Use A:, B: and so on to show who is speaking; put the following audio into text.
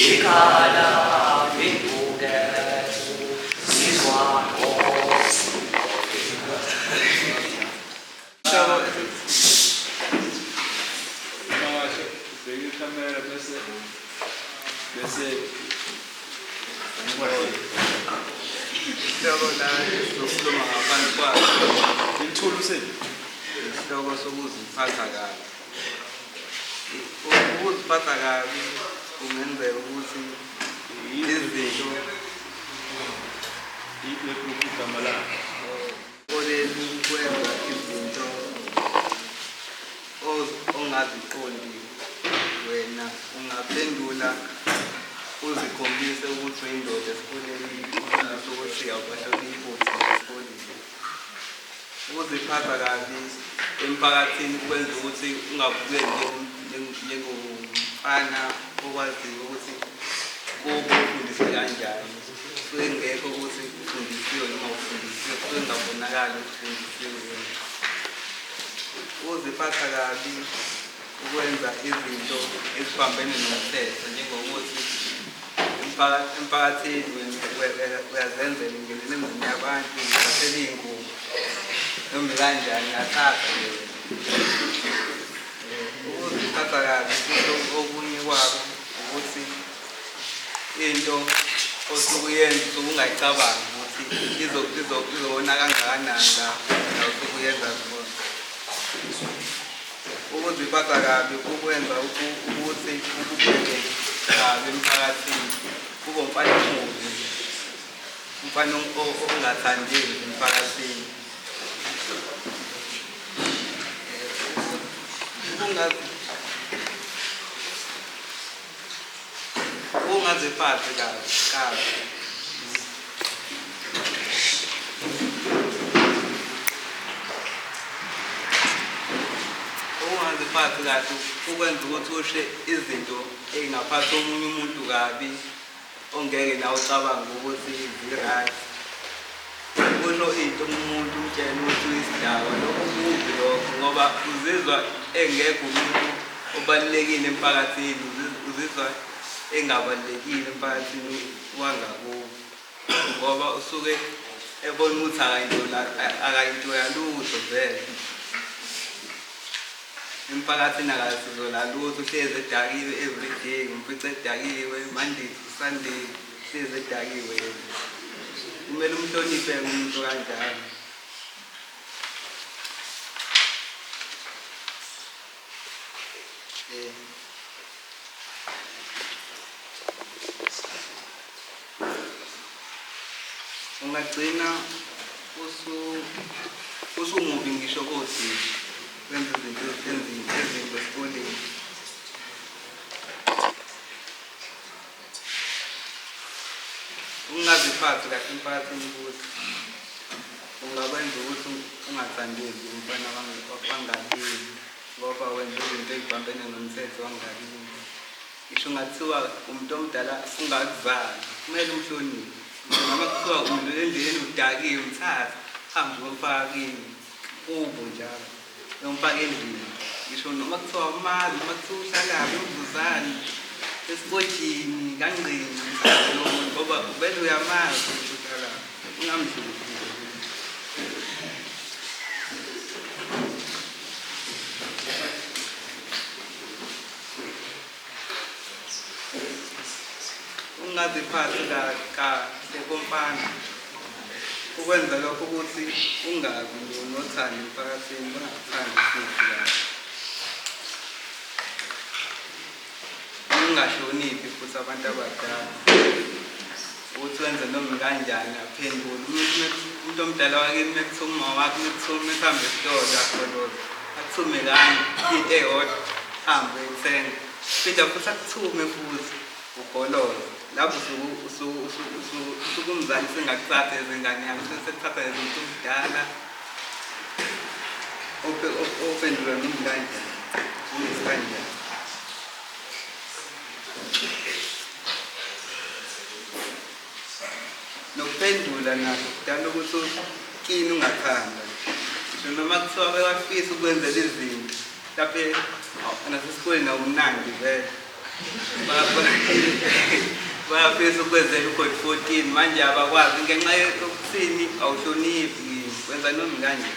A: ikhala imbukezo sizwa Nkosi
B: kamera bese
C: Isihloko la sokukhuluma ngabantu kwazo
B: imthulu useni
C: isihloko sokuziphatha kabi. Ukuziphatha kabi kungenzeka ukuthi izinto
B: igama lakho
C: olezi kwenza izinto ongaziqondi wena ungaphendula uzikhombise ukuthi uyindoda esikoleni ukhombise ukuthi awubashoni futhi esikoleni. Ukuziphatha kabi emphakathini kwenza ukuthi ungabukeki njengomfana okwaziyo ukuthi ufundise kanjani. Kusuke ngekho ukuthi ufundisiwe noma ufundisiwe, kusuke ngabonakali ukuthi ufundisiwe. Ukuziphatha kabi ukwenza izinto ezibambene nomthetho njengokuthi emphakathini uyazenzela ungenele emzini yabantu uthathele iy'ngubo noma kanjani uyathatha nje. Ukuziphatha kabi okunye kwabo ukuthi into osuke uyenza usuke ungayicabangi ukuthi izobona kangakanani la usuke uyenza khona. Ukuziphatha kabi kukwenza ukuthi ukubukeke kabi emphakathini kube umfana omubi, umfana ongathandeki emphakathini. Ungaziphathi kabi ungaziphathi kahle ukwenza ukuthi ushe izinto ey'ngaphathi omunye umuntu kabi ongeke nawe ucabange ukuthi zi-right. Kusho into umuntu umtshela ukuthi uyisidakwa, lokho kubi lokho ngoba uzizwa engekho umuntu obalulekile emphakathini, uzizwa engabalulekile emphakathini wangakubo ngoba usuke ebona ukuthi akayinto yalutho vele. Emphakathini akasizola lutho, uhlezi edakiwe everyday, ngimfica edakiwe Monday to Sunday, uhlezi edakiwe. Kumele umhloniphe umuntu kanjalo. Ungagcina usumubi ngisho kothisha wenza izinto ezimbi esikoleni. Ungaziphathi kahle emphakathini ukuthi ungakwenza ukuthi ungathandeki umfana wangakini ngoba wenza izinto ezibambene nomthetho wangakini. Ngisho ungathiwa umuntu omdala ungakuzali kumele umhloniphe. Noma kuthiwa umuntu endleleni udakiwe umthathe hambe umfaka kini kubo njalo nomfaka endlini. Ngisho noma kuthiwa umazi noma kuthiwa uhlalaphi umvuzane esibojini kangqini ngoba vele uyamazi ukuthi uhlalaphi ungamdluli. Ungaziphathi kahle komfana ukwenza lokho ukuthi ungabi nothando emphakathini, bangakuthandi futhi kahle. Ungahloniphi futhi abantu abadala ukuthi wenze noma kanjani aphendule. Umuntu omdala wakini mekuthiwa uma wakho mekuthiwa mekuhambe esitolo akholoza akuthume kanye into eyodwa hambe uyithenga, phinde futhi akuthume futhi ugoloza. Lapho usuke umzali sengakuthatha ezingane yakho, sekuthatha ezinto omdala ophendula noma kanjani kanjani. Nokuphendula nakho kudala ukuthi kini ungathanda. Ngisho noma kuthiwa bewafisa ukwenzela izinto lapho nasesikoleni awunandi vele bayafisa ukwenzela u-code 14 manje abakwazi ngenxa yokusini awuhloniphi wenza noma kanje